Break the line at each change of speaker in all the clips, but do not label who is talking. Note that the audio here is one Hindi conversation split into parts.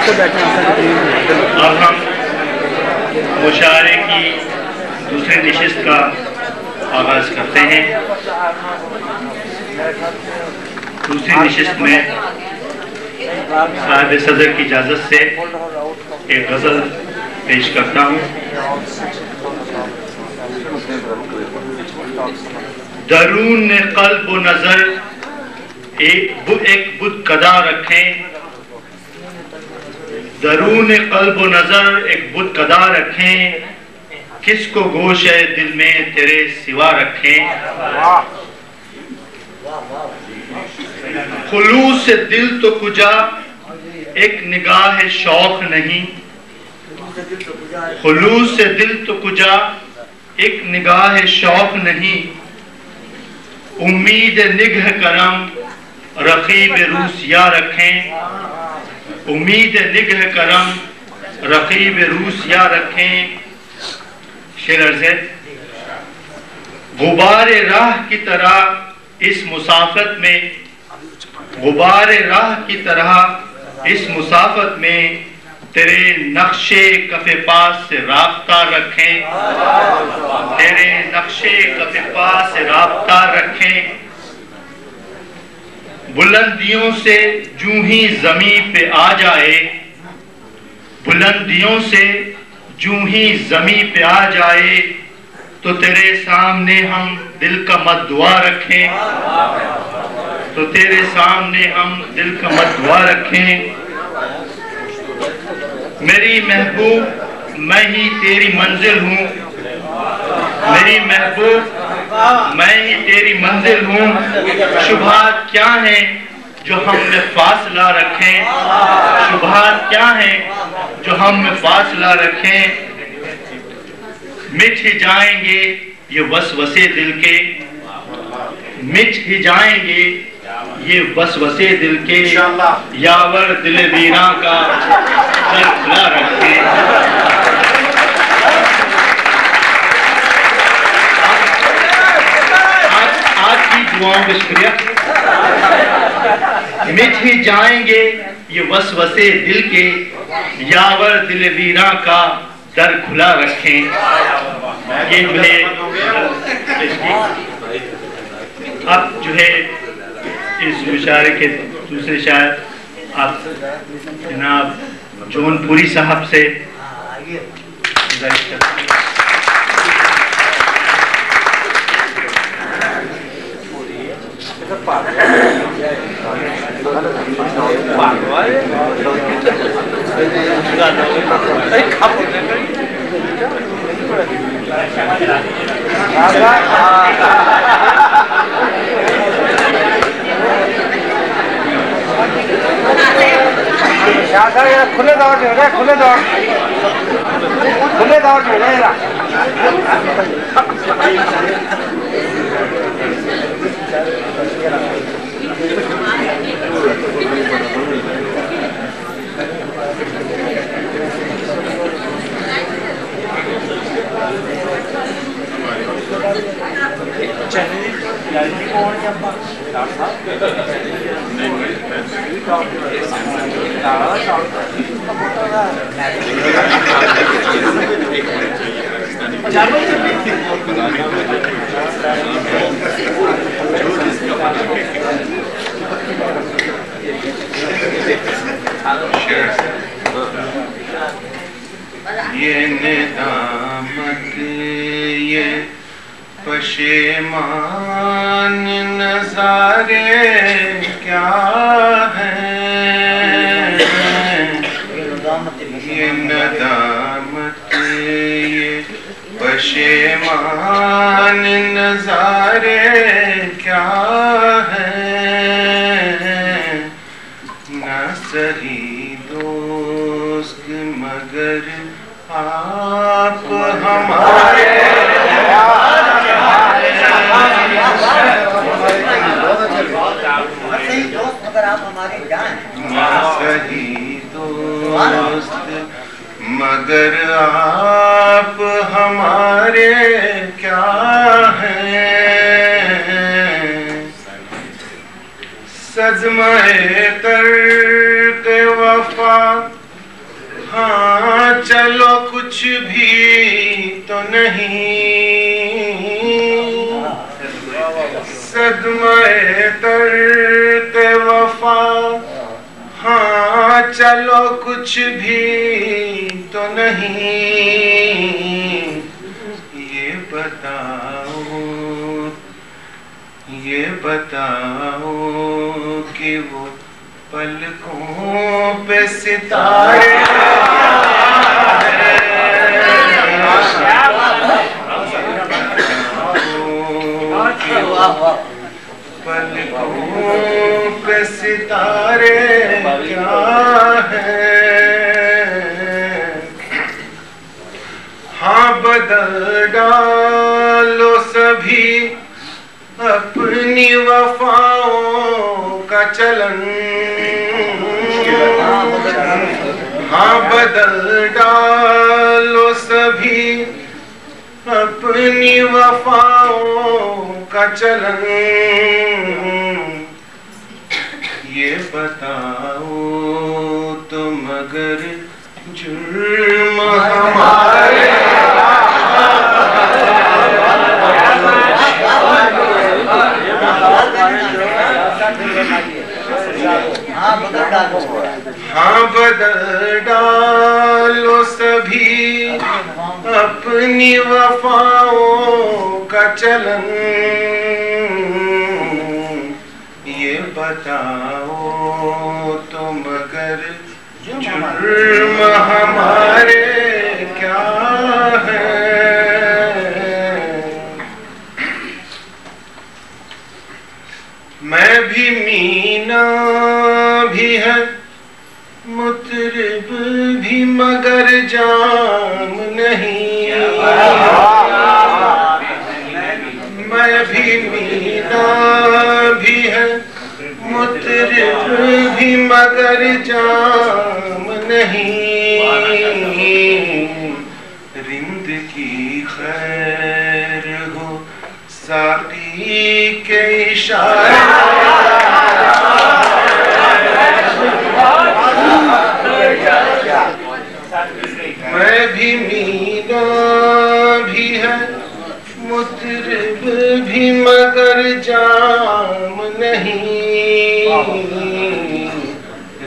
अब हम मुशायरे की दूसरी नशिस्त का आगाज करते हैं। दूसरी नशिस्त में साहिब सदर की इजाज़त से एक गज़ल पेश करता हूँ। दरून क़ल्ब व नज़र एक बुत कदा रखें, दरून क़ल्ब व नज़र एक बुत कदा रखें, किसको गोशे दिल में तेरे सिवा रखें। खुलूस से दिल तो कुजा एक निगाह शौक नहीं, खुलूस से दिल तो कुजा एक निगाह शौक नहीं, उम्मीद निगह करम रकीब रूसिया रखें, उम्मीद निगह करम रकीब रूसिया रखें। शेर अर्ज़ है, गुबार राह की तरह इस मुसाफत में, गुबार राह की तरह इस मुसाफत में तेरे नक्शे कफ़े पास से राब्ता रखें, तेरे नक्शे कफ़े पास से राब्ता रखें। बुलंदियों से जूं ही ज़मीं पे आ जाए, बुलंदियों से जूं ही ज़मीं पे आ जाए, तो तेरे सामने हम दिल का मद्दुआ रखें, तो तेरे सामने हम दिल का मद्दुआ रखें। मेरी महबूब मैं ही तेरी मंजिल हूँ, मेरी महबूब मैं ही तेरी मंजिल हूँ। शुबहात क्या है जो हम में फासला रखें, शुबहात क्या है जो हम में फासला रखें। मिट ही जाएंगे ये वसवसे दिल के, मिट ही जाएंगे ये वसवसे दिल के, यावर दिल वीरा का दर खुला रखे। आज की दुआओं का शुक्रिया। मिट ही जाएंगे ये वसवसे दिल के, यावर दिल वीरा का दर खुला रखें। ये जो है अब जो है इस मुशायरे के दूसरे शायर आप जनाब जौनपुरी साहब से गुजारिश करते हैं।
खुले दौर में होगा, खुले दौर में रहेगा।
ये निदामत ये पशेमान नज़ारे क्या हैं, ये नदामत ये पशेमान नज़ारे क्या हैं। ना सही दोस्त मगर आप हमारे, सही दोस्त मगर आप हमारे क्या हैं। सदमे तर्क वफा तो नहीं, सदमे तरते वफा, हाँ चलो कुछ भी तो नहीं। ये बताओ कि वो पलकों पे सितारे पलकों पे सितारे क्या है। हाँ बदल डालो सभी अपनी वफाओं का चलन, हाँ बदल डालो सभी अपनी वफाओं का चलन। ये बताओ तुम अगर जुर्म हमारे हाँ बदल डालो सभी अपनी वफाओं का चलन। ये बताओ तुम अगर जुर्म हमारे क्या है। मैं भी मीना भी है मुतरिब भी मगर जाम नहीं। मैं भी मीना भी है मुतरिब भी मगर जाम नहीं। रिंद की खैर हो साकी के इशारे मैं भी मीना भी है मुतरिब भी मगर जाम नहीं।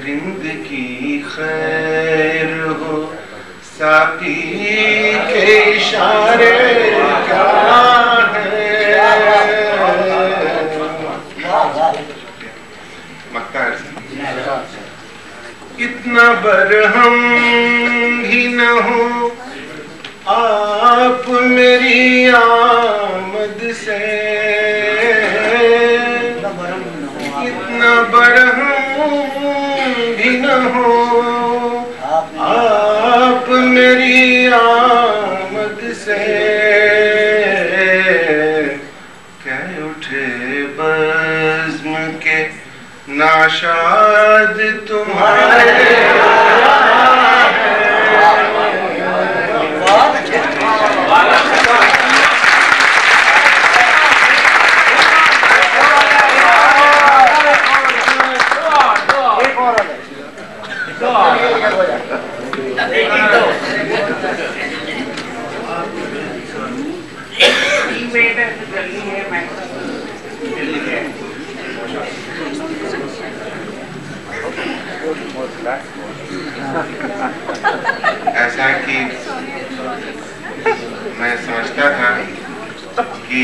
रिंद की खैर हो साकी के इशारे क्या है। मक्कार इतना बरहम भी न हो आप मेरी आमद से, इतना बरहम भी न हो आप मेरी आमद से। कह उठे बज़्म के नाशाद तुम्हारे ऐसा कि मैं समझता था कि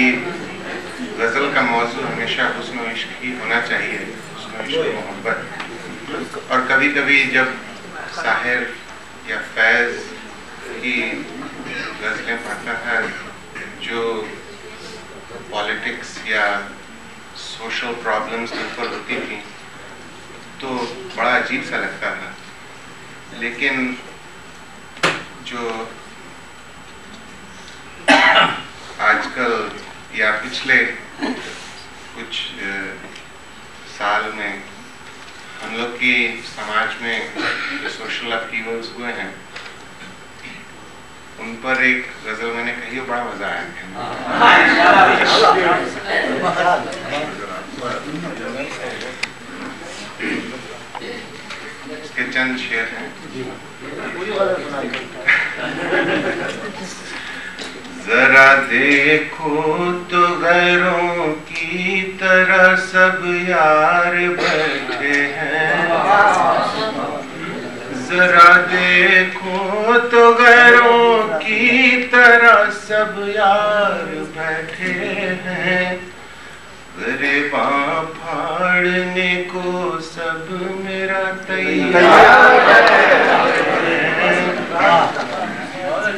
गज़ल का मौजू हमेशा हुस्न इश्क ही होना चाहिए, हुस्न इश्क मोहब्बत। और कभी कभी जब साहिर या फैज़ की गज़लें पढ़ता था जो पॉलिटिक्स या सोशल प्रॉब्लम्स के ऊपर होती थी तो बड़ा अजीब सा लगता था। लेकिन जो आजकल या पिछले कुछ साल में हम लोग की समाज में जो सोशल अपहीवल्स हुए हैं उन पर एक गजल मैंने कही, बड़ा मजा आया। इसके चंद शेर हैं। जरा देखो तो गैरों की तरह सब यार बैठे हैं। जरा देखो तो गैरों की तरह सब यार बैठे हैं। गिरबां फाड़ने को सब मेरा तैयार है।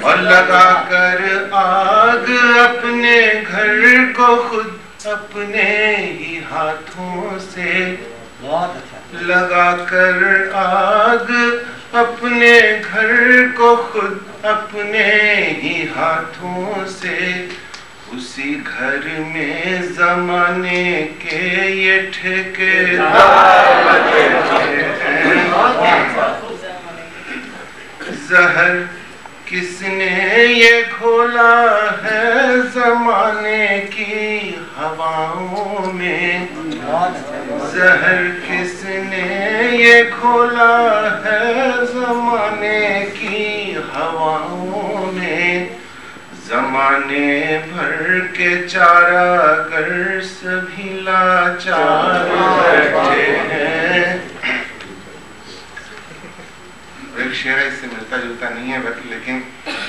और लगा कर आग अपने घर को खुद अपने ही हाथों से, लगा कर आग अपने घर को खुद अपने ही हाथों से, उसी घर में जमाने के ये ठेकेदार बैठे हैं। जहर किसने ये घोला है जमाने की हवाओं में, जहर किसने ये घोला है जमाने की हवाओं में। जमाने भर के चारागर सभी लाचार बैठे हैं। एक शेर इससे मिलता जुलता नहीं है बट लेकिन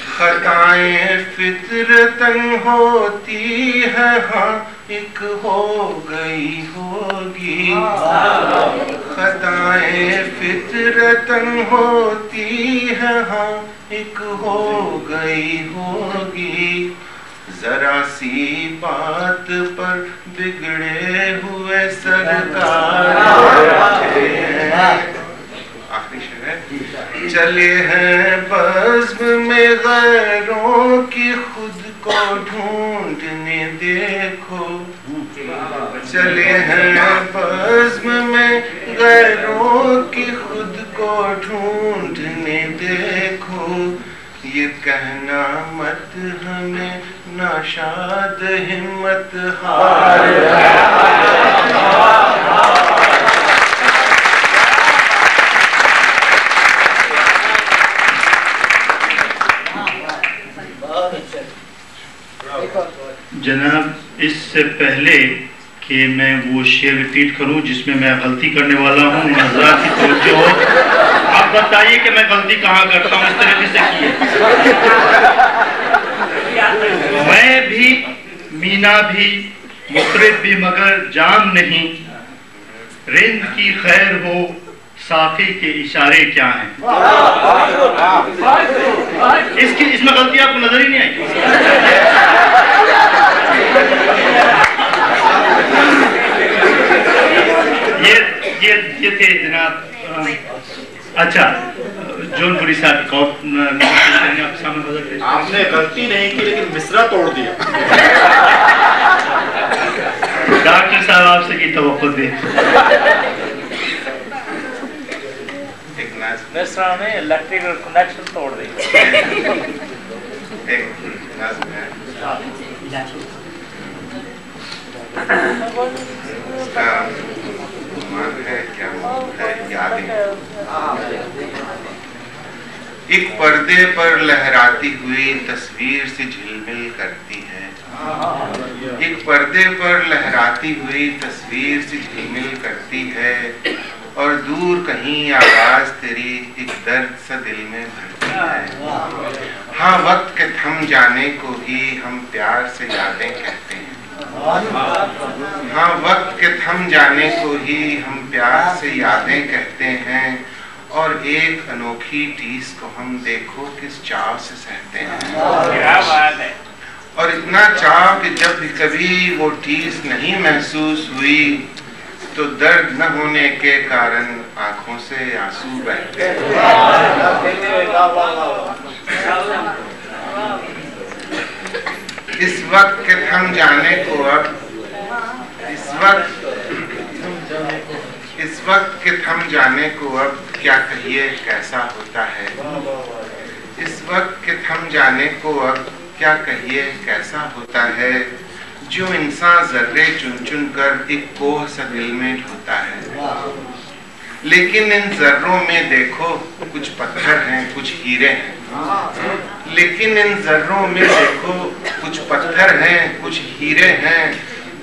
खताएं फितरतन होती है, हाँ एक हो गई होगी। खताएं फितरतन होती है, हाँ एक हो गई होगी। जरा सी बात पर बिगड़े हुए सरकार बैठे हैं। आखिरी शेर है। चले हैं बज़्म में गैरों की खुद को ढूंढने देखो। चले हैं बज़्म में गैरों की खुद को ढूंढने देखो। ये कहना मत हमें नाशाद हिम्मत हार।
जनाब, इससे पहले कि मैं वो शेर रिपीट करूं जिसमें मैं गलती करने वाला हूं, हज़रात की तवज्जो हो। आप बताइए कि मैं गलती कहाँ करता हूं इस तरीके से किए। मैं भी मीना भी मुतरिब भी मगर जाम नहीं, रिंद की खैर हो साफी के इशारे क्या हैं। इसमें गलती आपको नजर ही नहीं आई। ये थे जनाब। अच्छा, जौनपुरी साहब आपके सामने
आपने गलती नहीं की लेकिन मिसरा तोड़ दिया।
डॉक्टर साहब आपसे की तवक्को दे।
मिसरा ने इलेक्ट्रिकल कनेक्शन तोड़ दिया।
एक नज़्म है, इसका मान है क्या है यादें। एक पर्दे पर लहराती हुई तस्वीर से झिलमिल करती है। एक पर्दे पर लहराती हुई तस्वीर से झिलमिल करती है, और दूर कहीं आवाज तेरी एक दर्द सा दिल में भरती है। हाँ, वक्त के थम जाने को ही हम प्यार से यादें कहते हैं। हाँ, वक्त के थम जाने को ही हम प्यार से यादें कहते हैं, और एक अनोखी टीस को हम देखो किस चाव से सहते हैं। और इतना चाव कि जब भी कभी वो टीस नहीं महसूस हुई तो दर्द न होने के कारण आंखों से आंसू बहते हैं। इस वक्त के थम जाने को अब इस वक्त के थम जाने को अब क्या कहिए कैसा होता है। इस वक्त के थम जाने को अब क्या कहिए कैसा होता है, जो इंसान जर्रे चुन चुन कर एक कोह सा दिल में ढोता है। लेकिन इन जर्रों में देखो कुछ पत्थर हैं, कुछ हीरे हैं। लेकिन इन जर्रों में देखो, कुछ पत्थर हैं, कुछ हीरे हैं,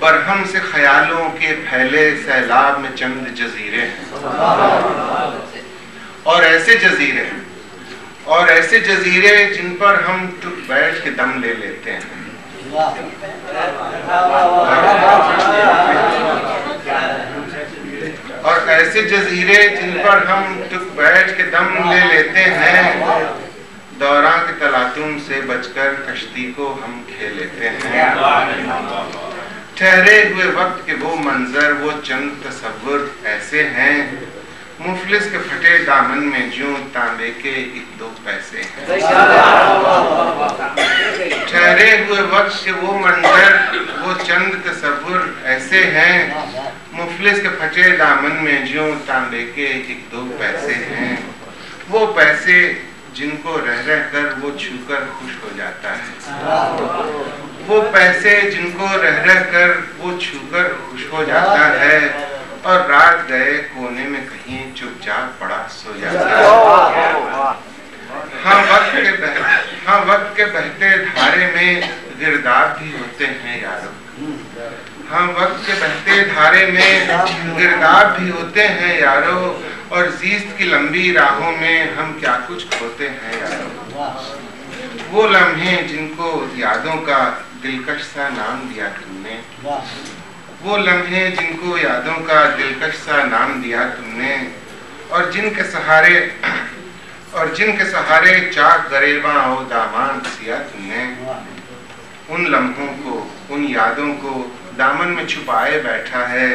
बरहम से ख्यालों के फैले सैलाब में चंद जजीरे हैं। और ऐसे जजीरे जिन पर हम टुक बैठ के दम ले लेते हैं। और ऐसे जजीरे जिन पर हम टुक बैठ के दम ले लेते हैं, दौरां के तलातुम से बचकर कश्ती को हम खेल लेते हैं। ठहरे हुए वक्त के वो मंजर, वो चंद तस्वुर ऐसे हैं, मुफलिस के फटे दामन में ज्यों तांबे के 1-2 पैसे हैं। ठहरे हुए वक्त के वो मंजर, वो चंद तस्वुर ऐसे हैं, मुफलिस के फटे दामन में ज्यों तांबे के 1-2 पैसे हैं। वो पैसे जिनको रह रह कर वो छूकर खुश हो जाता है। वो पैसे जिनको रह रह कर वो छूकर खुश हो जाता है, और रात गए कोने में कहीं चुपचाप पड़ा सो जाता है। हाँ, वक्त के बहते धारे में गिरदार भी होते हैं यारों। हाँ, वक्त के बहते धारे में गिरदार भी होते हैं यारों, और जीस्त की लंबी राहों में हम क्या कुछ खोते हैं यारों। वो लम्हे जिनको यादों का दिलकश सा नाम दिया तुमने, वो लम्हे जिनको यादों का दिलकश सा नाम दिया तुमने, और जिनके सहारे चाक गरेबा और दामान सिया तुमने। उन लम्हों को, उन यादों को दामन में छुपाए बैठा है,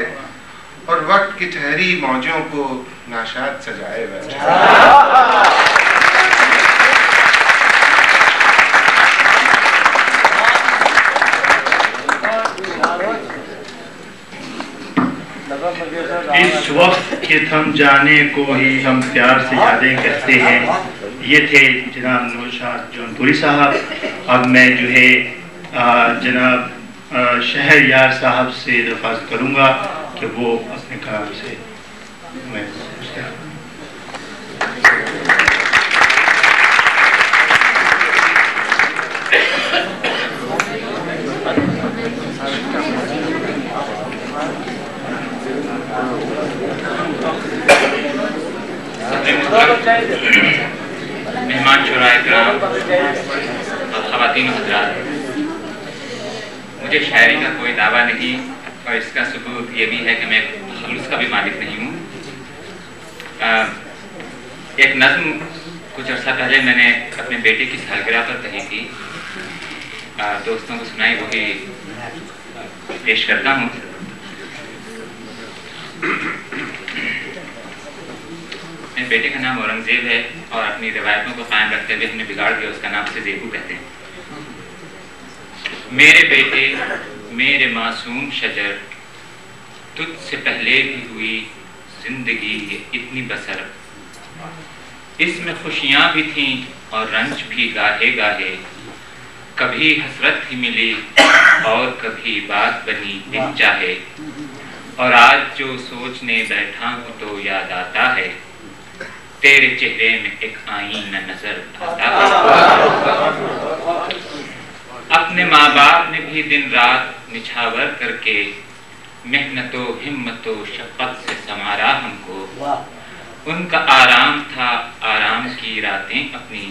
और वक्त की ठहरी मौजों को नाशाद सजाए बैठा है।
इस वक्त के थम जाने को ही हम प्यार से यादें कहते हैं। ये थे जनाब नौशाद जौनपुरी साहब। अब मैं जो है जनाब शहरयार साहब से दरख्वास्त करूँगा कि वो अपने कलाम से मैं
मेहमान शुराए-ए-किराम और ख़वातीन हज़रात, मुझे शायरी का कोई दावा नहीं, और इसका सबूत ये भी है कि मैं खुलूस का भी मालिक नहीं हूँ। एक नज़्म कुछ अर्सा पहले मैंने अपने बेटे की सालगिरह पर कही थी, दोस्तों को सुनाई, वही पेश करता हूँ। मेरे बेटे का नाम औरंगजेब है, और अपनी रिवायतों को कायम रखते हुए हमने बिगाड़ दिया, उसका नाम से ज़ेबू कहते हैं। मेरे बेटे, मेरे मासूम शजर, तुझसे पहले भी हुई जिंदगी ये इतनी बसर। इसमें खुशियाँ भी थीं और रंज भी गाहे गाहे, कभी हसरत ही मिली और कभी बात बनी दिन चाहे। और आज जो सोचने बैठा हूँ तो याद आता है, तेरे चेहरे में एक आईना नजर आता है। अपने माँ बाप ने भी दिन रात निछावर करके मेहनतों हिम्मतों शफ़क़त से संवारा हमको। उनका आराम था आराम की रातें अपनी,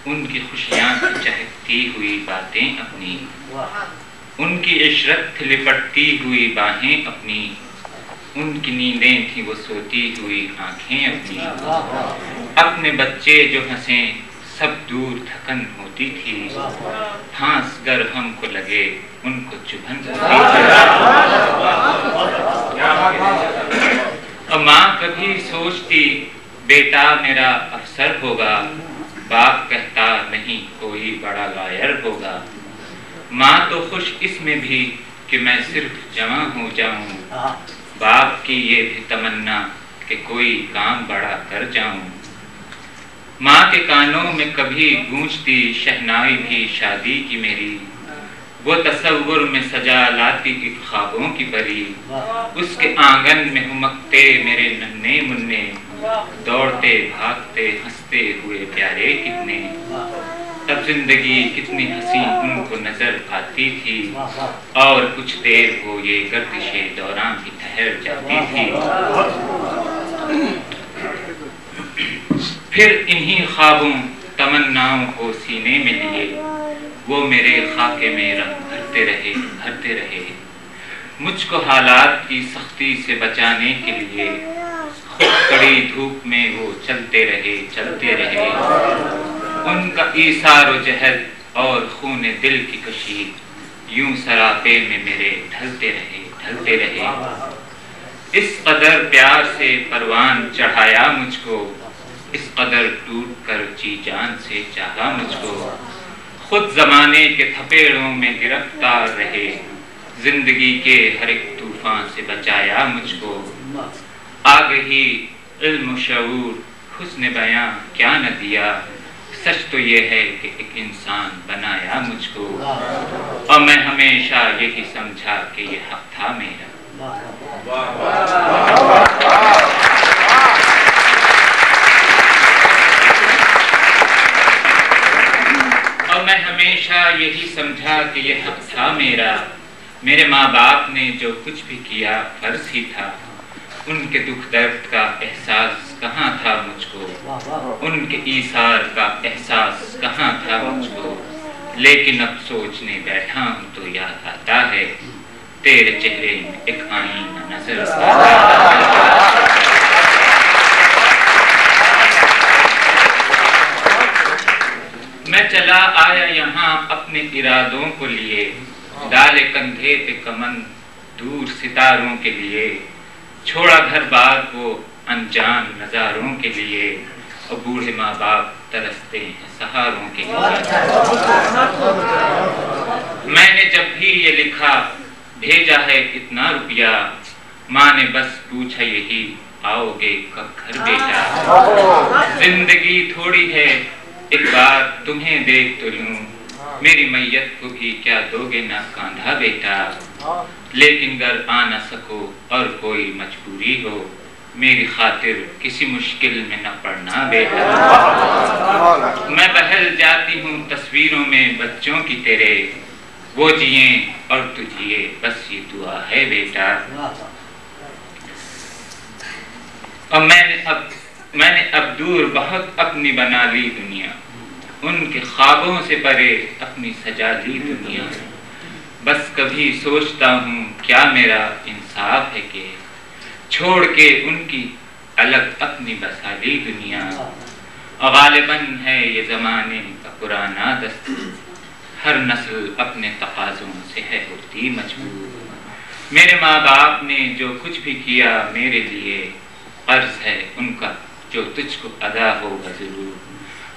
उनकी खुशियाँ थी चहकती हुई बातें अपनी, उनकी इशरत थी लिपटती हुई बाहें अपनी, उनकी नींदें थी वो सोती हुई आंखें अपनी। अपने बच्चे जो हंसे सब दूर थकन होती थी, फांस गर हमको लगे उनको चुभन होती थी। और माँ कभी सोचती बेटा मेरा अफसर होगा, बाप कहता नहीं कोई बड़ा लायर होगा। माँ तो खुश इसमें भी कि मैं सिर्फ जवां हो जाऊं, बाप की ये भी तमन्ना कि कोई काम बड़ा कर जाऊं। माँ के कानों में कभी गूंजती शहनाई भी शादी की मेरी, वो तसव्वुर में सजा लाती की ख्वाबों की परी। उसके आंगन में हुमकते मेरे नन्हे मुन्ने, दौड़ते भागते हंसते हुए प्यारे कितने, तब जिंदगी कितनी हंसी उनको नजर आती थी, और कुछ देर हो ये गर्दिशे दौरान भी ठहर जाती थी। फिर इन्हीं ख्वाबों तमन्नाओं को सीने में लिए वो मेरे खाके में रंग भरते रहे। मुझको हालात की सख्ती से बचाने के लिए खुद कड़ी धूप में वो चलते रहे। उनका ईसार व जहद और खून दिल की कशी यूं सरापे में मेरे ढलते रहे। इस कदर प्यार से परवान चढ़ाया मुझको, इस कदर टूट कर जी जान से चाहा मुझको। खुद जमाने के थपेड़ों में गिरफ्तार रहे, जिंदगी के हर एक तूफान से बचाया मुझको। आगे ही इल्म शऊर हुस्न बयां क्या न दिया, सच तो ये है कि एक इंसान बनाया मुझको। और मैं हमेशा यही समझा कि ये हक था मेरा। और मैं हमेशा यही समझा कि ये हक था मेरा। मेरे माँ बाप ने जो कुछ भी किया फर्ज ही था, उनके दुख दर्द का एहसास कहाँ था मुझको, उनके ईसार का एहसास कहाँ था मुझको। लेकिन अब सोचने बैठा हूँ तो याद आता है, तेरे चेहरे में एक आईना नजर आता है। मैं चला आया यहाँ अपने इरादों को लिए, डाले कंधे पे कमन दूर सितारों के लिए। छोड़ा घर बार को अनजान नजारों के लिए, और बूढ़े माँ बाप तरसते हैं सहारों के लिए। मैंने जब भी ये लिखा भेजा है इतना रुपया, माँ ने बस पूछा यही आओगे कब घर बेटा। जिंदगी थोड़ी है एक बार तुम्हें देख तो लूं, मेरी मैयत को भी क्या दोगे ना कांधा बेटा। लेकिन घर आ न सको और कोई मजबूरी हो, मेरी खातिर किसी मुश्किल में न पड़ना बेटा। मैं बहल जाती हूँ तस्वीरों में बच्चों की तेरे, वो जिए और तू जिए बस ये दुआ है बेटा। और मैंने अब दूर बहुत अपनी बना ली दुनिया, उनके ख्वाबों से परे अपनी सजा ली दुनिया। बस कभी सोचता हूँ क्या मेरा इंसाफ है कि छोड़ के उनकी अलग अपनी बसा ली दुनिया। और गालिबन है ये जमाने का पुराना दस्तूर, हर नस्ल अपने तकाज़ों से है होती मजबूर। मेरे माँ बाप ने जो कुछ भी किया मेरे लिए, कर्ज है उनका जो तुझको अदा होगा जरूर।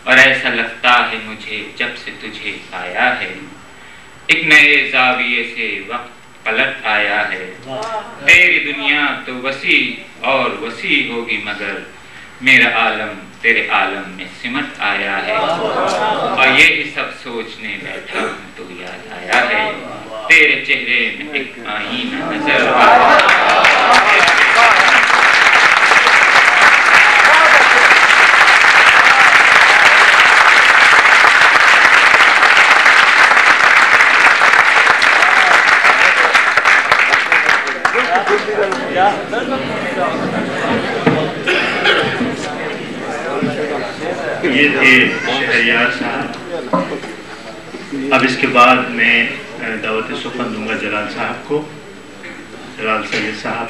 और ऐसा लगता है मुझे जब से तुझे पाया है, एक नए जाविये से वक्त पलट आया है। तेरी दुनिया तो वसी और वसी होगी, मगर मेरा आलम तेरे आलम में सिमट आया है। और यही सब सोचने बैठा हूँ तो याद आया है, तेरे चेहरे में एक आईना नजर आया।
ये थे शहरयार साहब। अब इसके बाद मैं दावत सुखन दूंगा जलाल साहब को, जलाल सैयद साहब।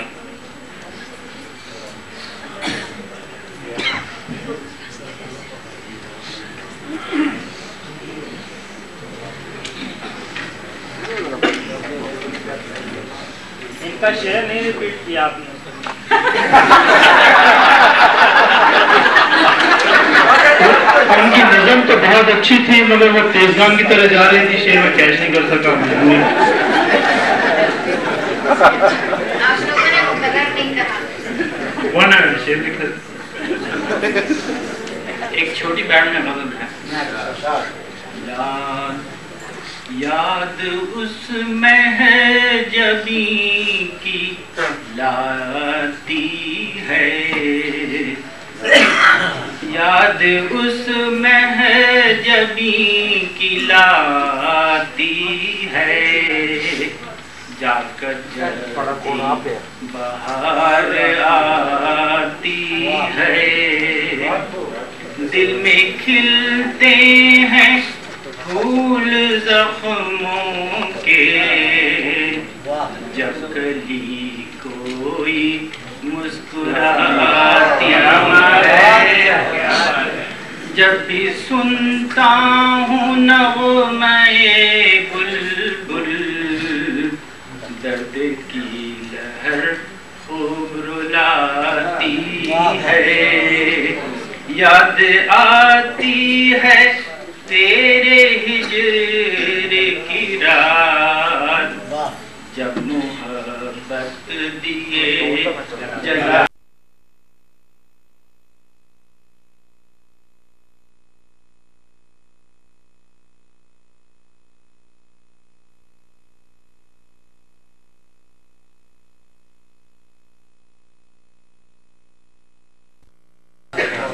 इनका शेर नहीं रिपीट किया आपने।
उनकी नज़म तो बहुत अच्छी थी, मगर वो तेजगाम की तरह जा रही थी, शेर में कैच नहीं कर सका। शेर लिखा
एक छोटी बैंड में नज़म है। याद उस महजबी की लाती है, याद उस महजबी की लाती है, जाकर बाहर आती है। दिल में खिलते हैं फूल जख्मों के, जब कली कोई मुस्कुराती है। जब भी सुनता हूँ नग़्मे बुलबुल, दर्द की लहर खूब रुलाती है। याद आती है तेरे हिजर की रात, जब मोहब्बत दिए जला।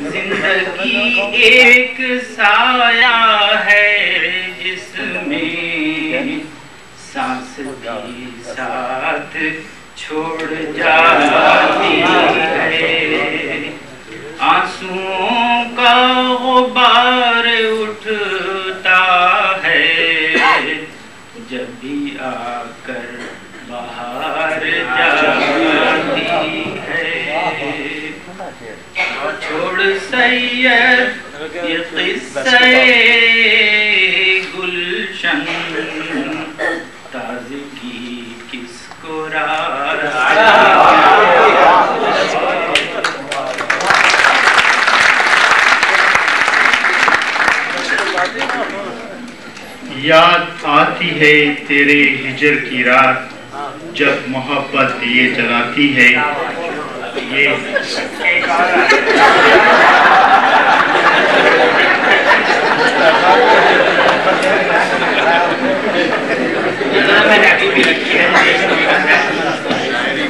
जिंदगी एक साया है जिसमें सांस भी साथ छोड़ जाती है। आंसुओं का गुबार उठता है, जब भी आकर बाहर जाती है। छोड़ सैयद ये किस्से गुलशन, ताज़गी किसको
याद आती है तेरे हिजर की रात, जब मोहब्बत दिए जलाती है। ये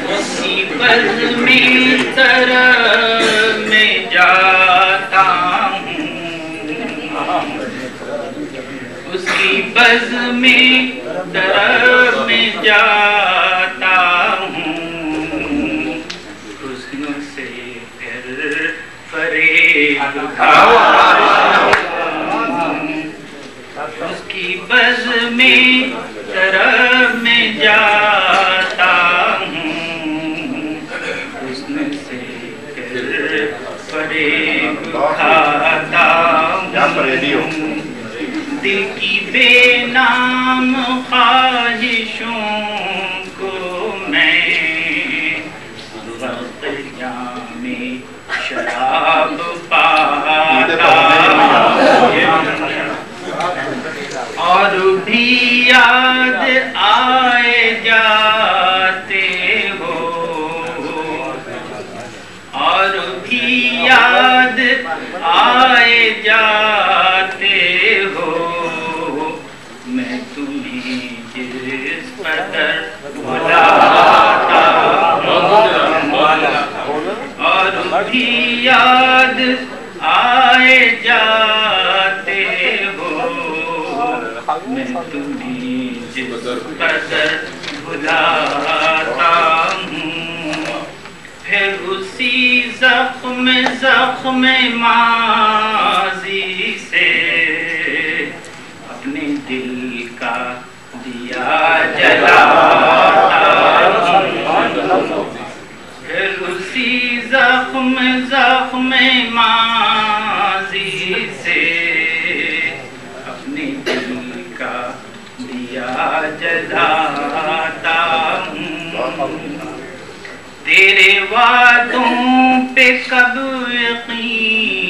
मुसीबत में तरह में जाता हूँ, उसकी बज़ में तरह में जाता हूँ। हुस्न से फिर फरेब उसकी बज़ में तरह में जाता हूँ। हुस्न से फिर फरेब खाता हूँ। दिल की बेनाम ख्वाहिशों को मैं वक्त जामे शराब पाता और भी याद आए जाते हो, और भी याद आए जाते हो। मैं तुम्हें जिस कदर भुलाता और भी याद आए जाते हो। मैं तुम्हें जिस कदर भुलाता हूँ, फिर उसी जख्म माज़ी से अपने दिल का दिया जलाता हूँ। फिर उसी जख्म माज़ी से अपने दिल का दिया जलाता हूँ। तेरे वादों पे कब यकीन